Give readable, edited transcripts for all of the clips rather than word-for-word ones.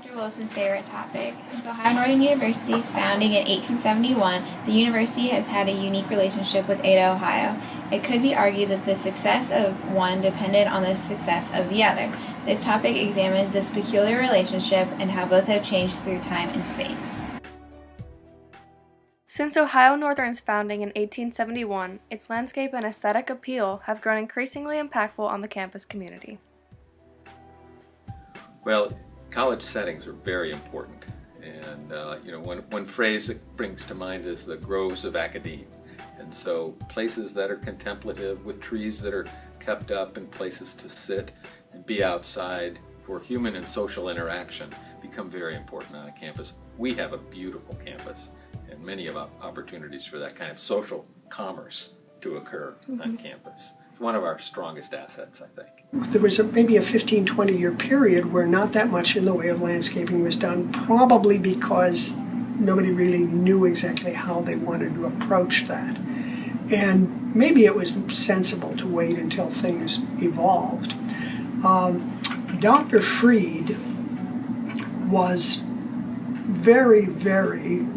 Dr. Wilson's favorite topic. Since Ohio Northern University's founding in 1871, the university has had a unique relationship with Ada, Ohio. It could be argued that the success of one depended on the success of the other. This topic examines this peculiar relationship and how both have changed through time and space. Since Ohio Northern's founding in 1871, its landscape and aesthetic appeal have grown increasingly impactful on the campus community. Well, college settings are very important, and one phrase that brings to mind is the groves of academe. And so places that are contemplative with trees that are kept up and places to sit and be outside for human and social interaction become very important on a campus. We have a beautiful campus and many of opportunities for that kind of social commerce to occur on campus. It's one of our strongest assets, I think. There was maybe a 15, 20-year period where not that much in the way of landscaping was done, probably because nobody really knew exactly how they wanted to approach that. And maybe it was sensible to wait until things evolved. Dr. Freed was very, very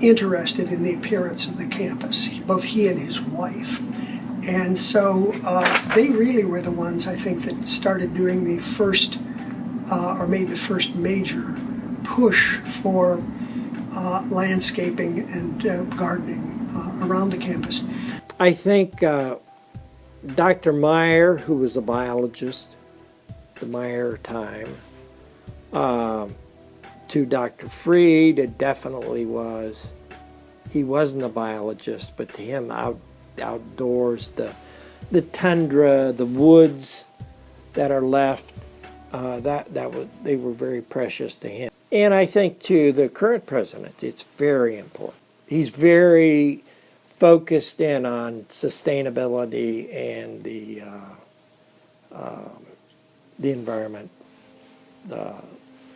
interested in the appearance of the campus, both he and his wife. And so they really were the ones, I think, that started doing the first, or made the first major push for landscaping and gardening around the campus. I think Dr. Meyer, who was a biologist, the Meyer time, to Dr. Freed, it definitely was. He wasn't a biologist, but to him, outdoors, the tundra, the woods that are left, they were very precious to him. And I think to the current president, it's very important. He's very focused in on sustainability and the environment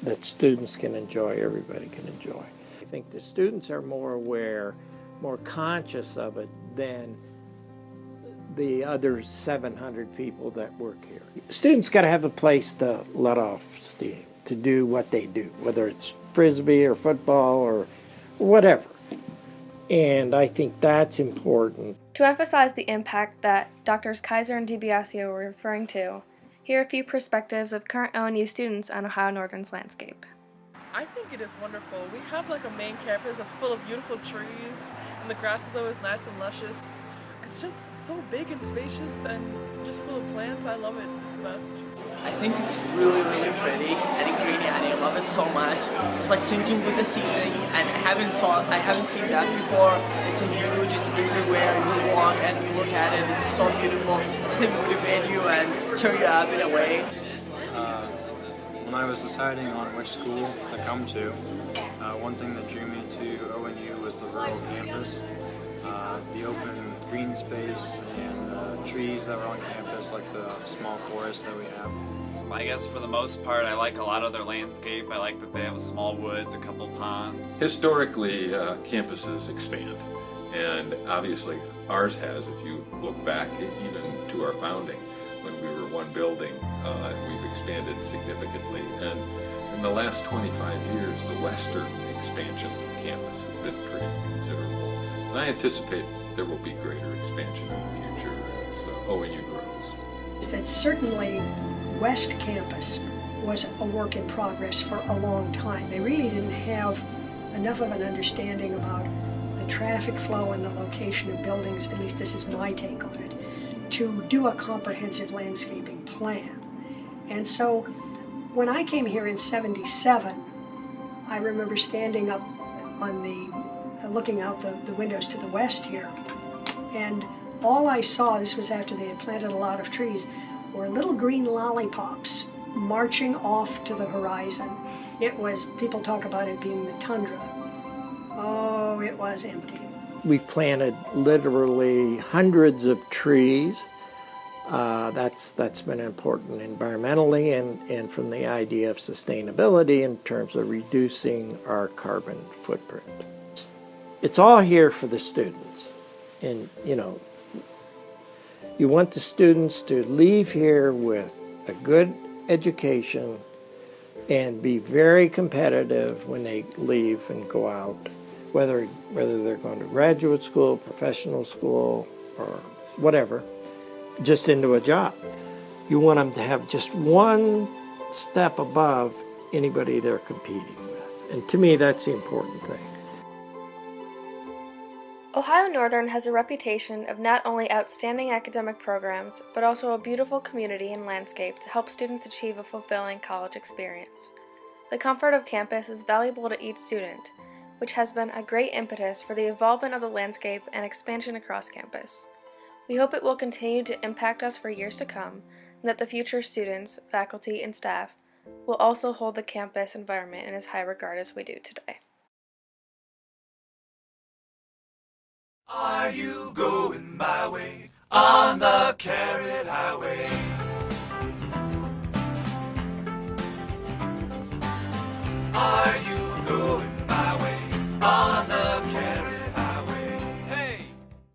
that students can enjoy, everybody can enjoy. I think the students are more aware, more conscious of it than the other 700 people that work here. Students got to have a place to let off steam, to do what they do, whether it's frisbee or football or whatever. And I think that's important. To emphasize the impact that Drs. Kaiser and DiBiasio were referring to, here are a few perspectives of current ONU students on Ohio Northern's landscape. I think it is wonderful. We have like a main campus that's full of beautiful trees, and the grass is always nice and luscious. It's just so big and spacious and just full of plants. I love it. It's the best. I think it's really, really pretty and greeny, and I love it so much. It's like changing with the season, and I haven't seen that before. It's a huge, it's everywhere. You walk and you look at it. It's so beautiful. It's gonna motivate you and cheer you up in a way. When I was deciding on which school to come to, one thing that drew me to ONU was the rural campus, the open green space and trees that were on campus, like the small forest that we have. I guess for the most part, I like a lot of their landscape. I like that they have small woods, a couple ponds. Historically, campuses expand, and obviously ours has, if you look back even to our founding, when we were one building, we've expanded significantly. And in the last 25 years, the western expansion of the campus has been pretty considerable. And I anticipate there will be greater expansion in the future as ONU grows. That certainly West Campus was a work in progress for a long time. They really didn't have enough of an understanding about the traffic flow and the location of buildings, at least this is my take on it, to do a comprehensive landscaping plan. And so when I came here in '77, I remember standing up on looking out the windows to the west here, and all I saw, this was after they had planted a lot of trees, were little green lollipops marching off to the horizon. It was, people talk about it being the tundra. Oh, it was empty. We've planted literally hundreds of trees. That's been important environmentally and from the idea of sustainability in terms of reducing our carbon footprint. It's all here for the students. And, you want the students to leave here with a good education, and be very competitive when they leave and go out, whether they're going to graduate school, professional school, or whatever, just into a job. You want them to have just one step above anybody they're competing with. And to me, that's the important thing. Ohio Northern has a reputation of not only outstanding academic programs, but also a beautiful community and landscape to help students achieve a fulfilling college experience. The comfort of campus is valuable to each student, which has been a great impetus for the involvement of the landscape and expansion across campus. We hope it will continue to impact us for years to come, and that the future students, faculty, and staff will also hold the campus environment in as high regard as we do today. Are you going my way on the Carrot Highway?